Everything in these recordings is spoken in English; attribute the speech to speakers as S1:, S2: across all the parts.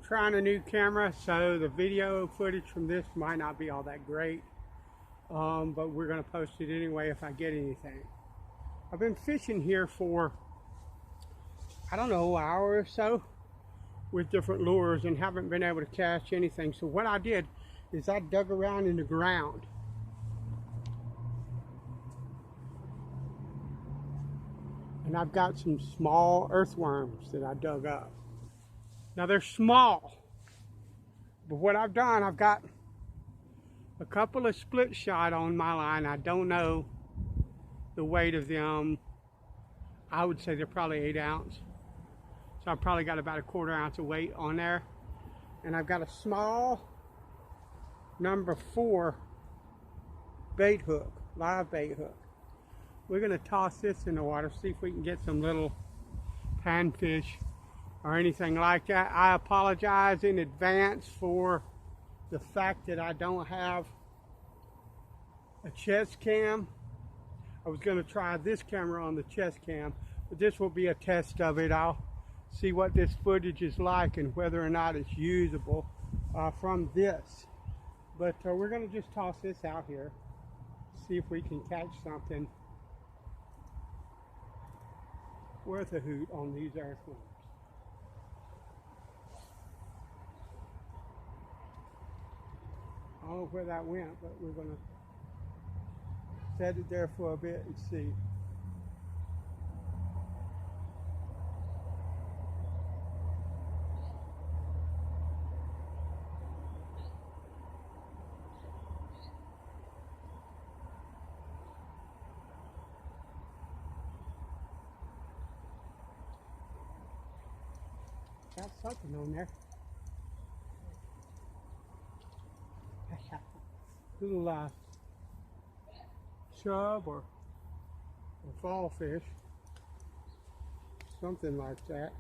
S1: trying a new camera, so the video footage from this might not be all that great, but we're going to post it anyway if I get anything. I've been fishing here for, I don't know, an hour or so with different lures and haven't been able to catch anything. So what I did is I dug around in the ground. And I've got some small earthworms that I dug up. Now they're small, but what I've done, I've got a couple of split shot on my line. I don't know the weight of them. I would say they're probably 8 ounce. So I've probably got about a 1/4 ounce of weight on there. And I've got a small number 4 bait hook, live bait hook. We're gonna toss this in the water, see if we can get some little panfish or anything like that. I apologize in advance for the fact that I don't have a chest cam. I was gonna try this camera on the chest cam, but this will be a test of it. I'll see what this footage is like and whether or not it's usable from this. But we're gonna just toss this out here, see if we can catch something worth a hoot on these earthworms. I don't know where that went, but we're gonna set it there for a bit and see. Got something on there. Little chub or fall fish, something like that.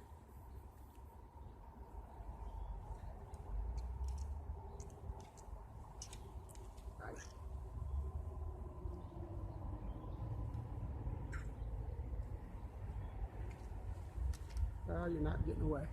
S1: Well, you're not getting away.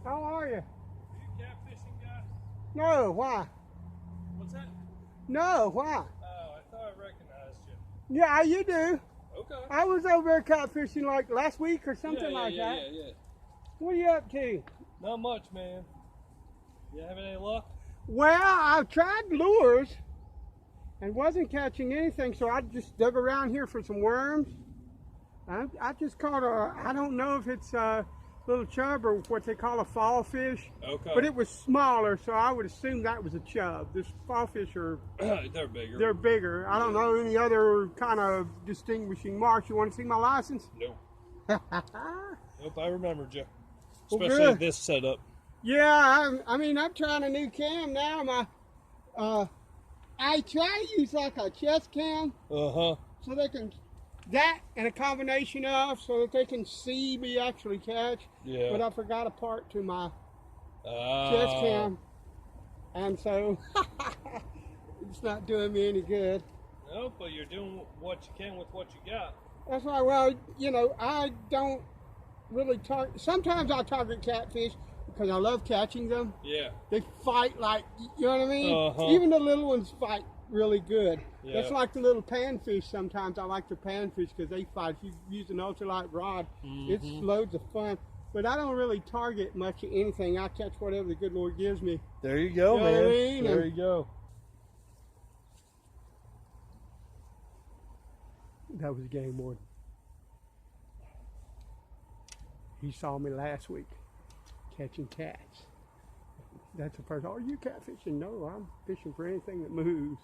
S1: How are you?
S2: Are you catfishing guy?
S1: No, why?
S2: What's that?
S1: No, why?
S2: Oh, I thought I recognized you.
S1: Yeah, you do.
S2: Okay.
S1: I was over there catfishing like last week or something like that.
S2: Yeah.
S1: What are you up to?
S2: Not much, man. You having any luck?
S1: Well, I've tried lures and wasn't catching anything, so I just dug around here for some worms. I just caught I don't know if it's a little chub or what they call a fall fish.
S2: Okay.
S1: But it was smaller, so I would assume that was a chub. This fall fish are
S2: They're bigger.
S1: They're bigger. I don't know any other kind of distinguishing marks. You want to see my license?
S2: Nope. Nope, I remembered you.
S1: Well,
S2: Especially
S1: good.
S2: this setup.
S1: Yeah, I mean, I'm trying a new cam now. I try to use like a chest cam.
S2: Uh-huh.
S1: So they can, that and a combination of, so that they can see me actually catch.
S2: Yeah.
S1: But I forgot a part to my chest cam. And so, it's not doing me any good.
S2: Nope, but you're doing what you can with what you got.
S1: That's right. Well, you know, I don't really target. Sometimes I target catfish because I love catching them.
S2: Yeah.
S1: They fight like, you know what I mean?
S2: Uh-huh.
S1: Even the little ones fight really good.
S2: Yeah.
S1: That's like the little panfish. Sometimes I like the panfish because they fight. If you use an ultralight rod, it's loads of fun. But I don't really target much of anything. I catch whatever the good Lord gives me.
S2: There you go,
S1: You know
S2: man.
S1: what I mean?
S2: There you go.
S1: That was Game Warden. He saw me last week catching cats. That's the first, oh, you catfishing? No, I'm fishing for anything that moves.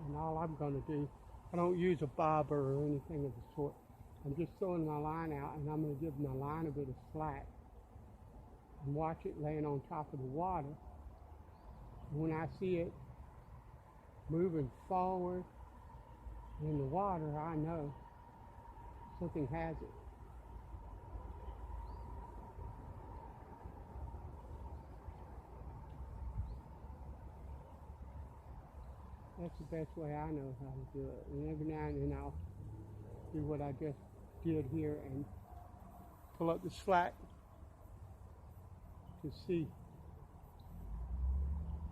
S1: And all I'm going to do, I don't use a bobber or anything of the sort. I'm just throwing my line out, and I'm going to give my line a bit of slack and watch it laying on top of the water. And when I see it moving forward in the water, I know something has it. That's the best way I know how to do it. And every now and then I'll do what I just did here and pull up the slack to see.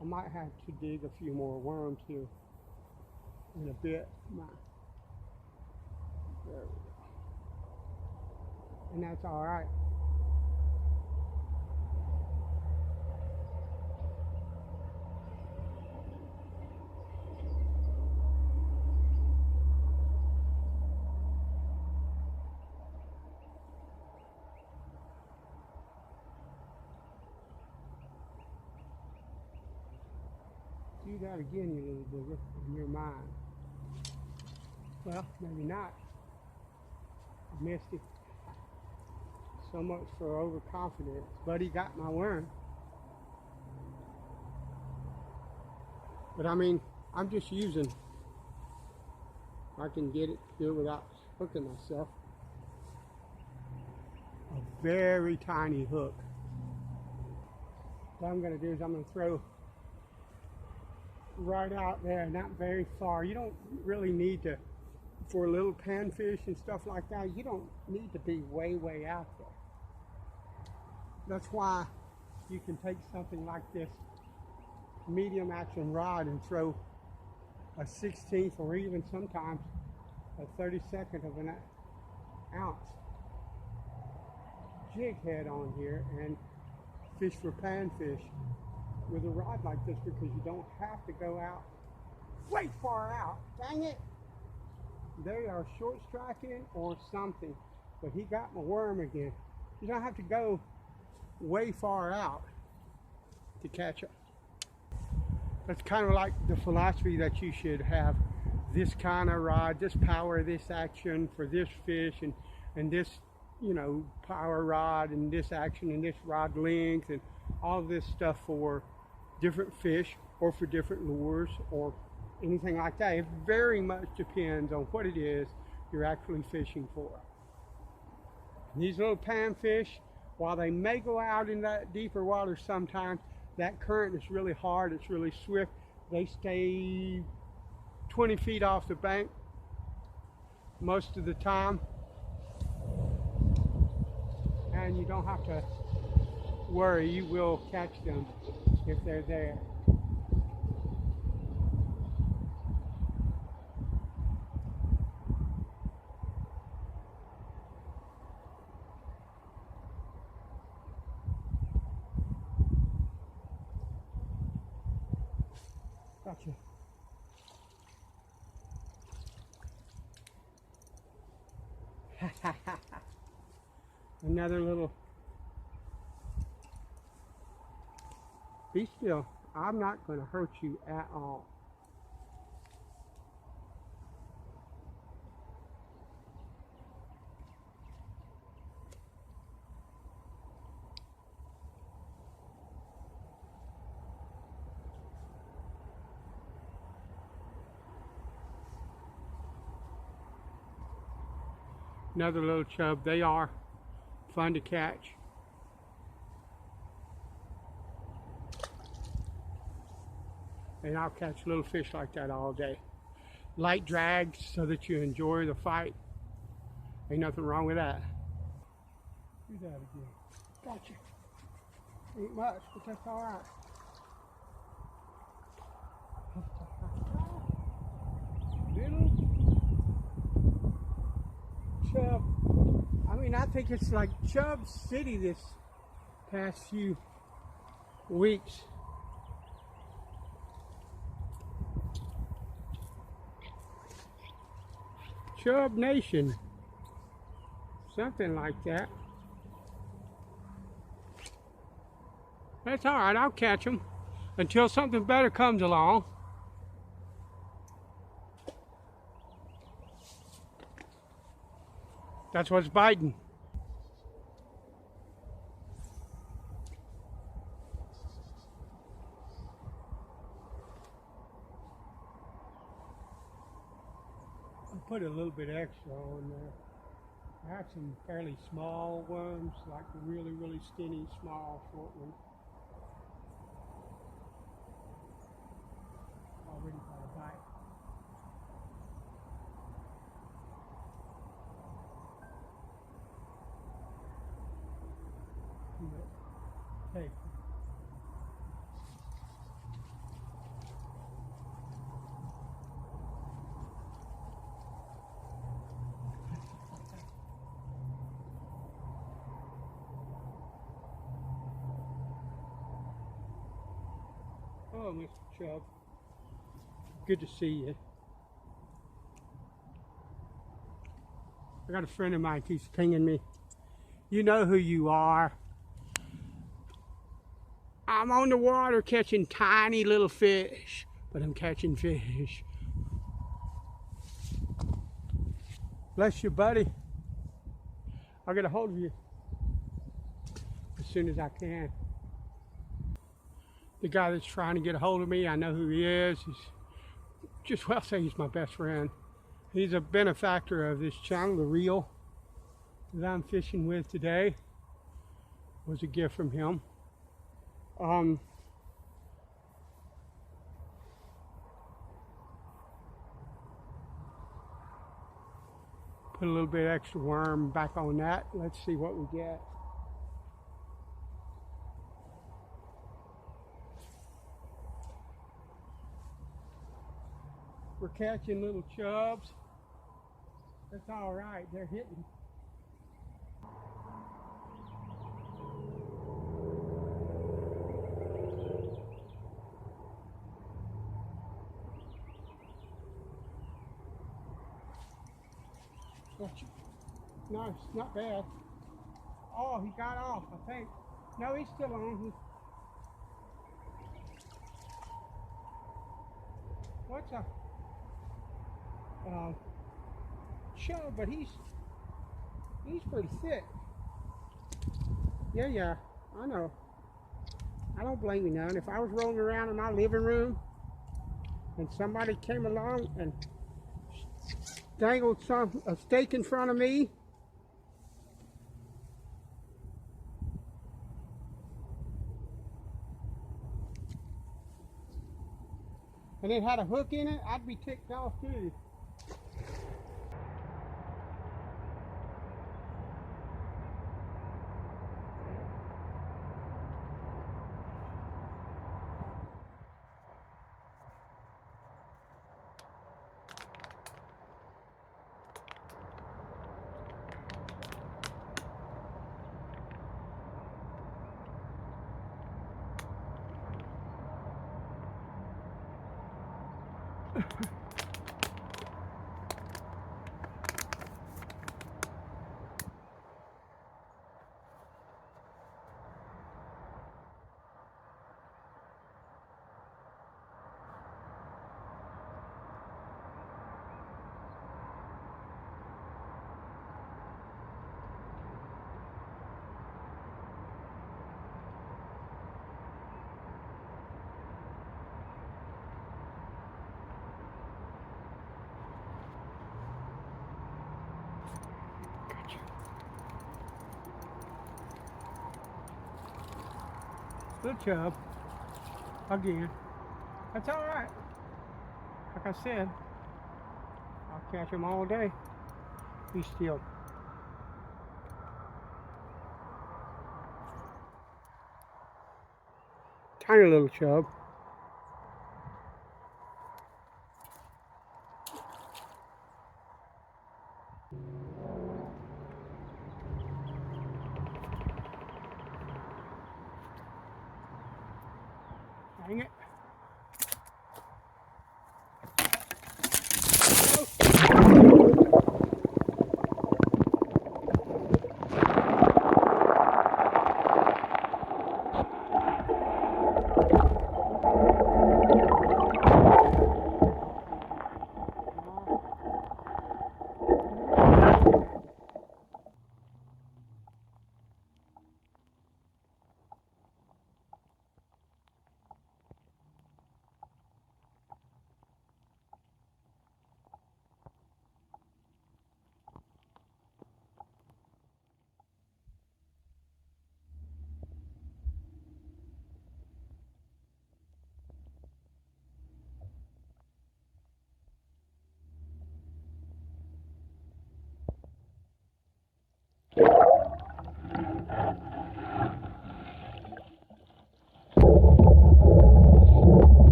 S1: I might have to dig a few more worms here in a bit. There we go. And that's all right. Do that again, you little booger, in your mind. Well, maybe not. I missed it. So much for overconfidence. Buddy got my worm. But I mean, I'm just using. I can get it to do it without hooking myself. A very tiny hook. What I'm going to do is I'm going to throw right out there, not very far. You don't really need to, for little panfish and stuff like that, you don't need to be way out there. That's why you can take something like this medium action rod and throw a 16th or even sometimes a 32nd of an ounce jig head on here and fish for panfish with a rod like this, because you don't have to go out way far out. Dang it! They are short striking or something, but he got my worm again. You don't have to go way far out to catch it. That's kind of like the philosophy that you should have this kind of rod, this power, this action for this fish, and this, you know, power rod and this action and this rod length and all this stuff for different fish or for different lures or anything like that. It very much depends on what it is you're actually fishing for. These little panfish, while they may go out in that deeper water sometimes, that current is really hard, it's really swift. They stay 20 feet off the bank most of the time, and you don't have to worry, you will catch them if they're there. Gotcha. Another little. Be still. I'm not going to hurt you at all. Another little chub. They are fun to catch. And I'll catch little fish like that all day. Light drags so that you enjoy the fight. Ain't nothing wrong with that. Do that again. Gotcha. Ain't much, but that's all right. Little chub. I mean, mean, I think it's like Chub City this past few weeks. Chub Nation. Something like that. That's all right, I'll catch them until something better comes along. That's what's biting. I put a little bit extra on there. I have some fairly small ones, like the really, really skinny, small, short ones. Already got a bite. Hey. Oh, Mr. Chubb. Good to see you. I got a friend of mine keeps pinging me. You know who you are. I'm on the water catching tiny little fish, but I'm catching fish. Bless you, buddy. I'll get a hold of you as soon as I can. The guy that's trying to get a hold of me, I know who he is. He's just well say he's my best friend. He's a benefactor of this channel. The reel that I'm fishing with today was a gift from him. Put a little bit extra worm back on that. Let's see what we get. We're catching little chubs. That's all right, they're hitting. Nice, not bad. Oh, he got off, I think. No, he's still on. What's a chub, but he's pretty thick. Yeah, I know. I don't blame you none. If I was rolling around in my living room and somebody came along and dangled a steak in front of me, and it had a hook in it, I'd be ticked off too. Good chub. Again. That's all right. Like I said, I'll catch him all day. Be still. Tiny little chub.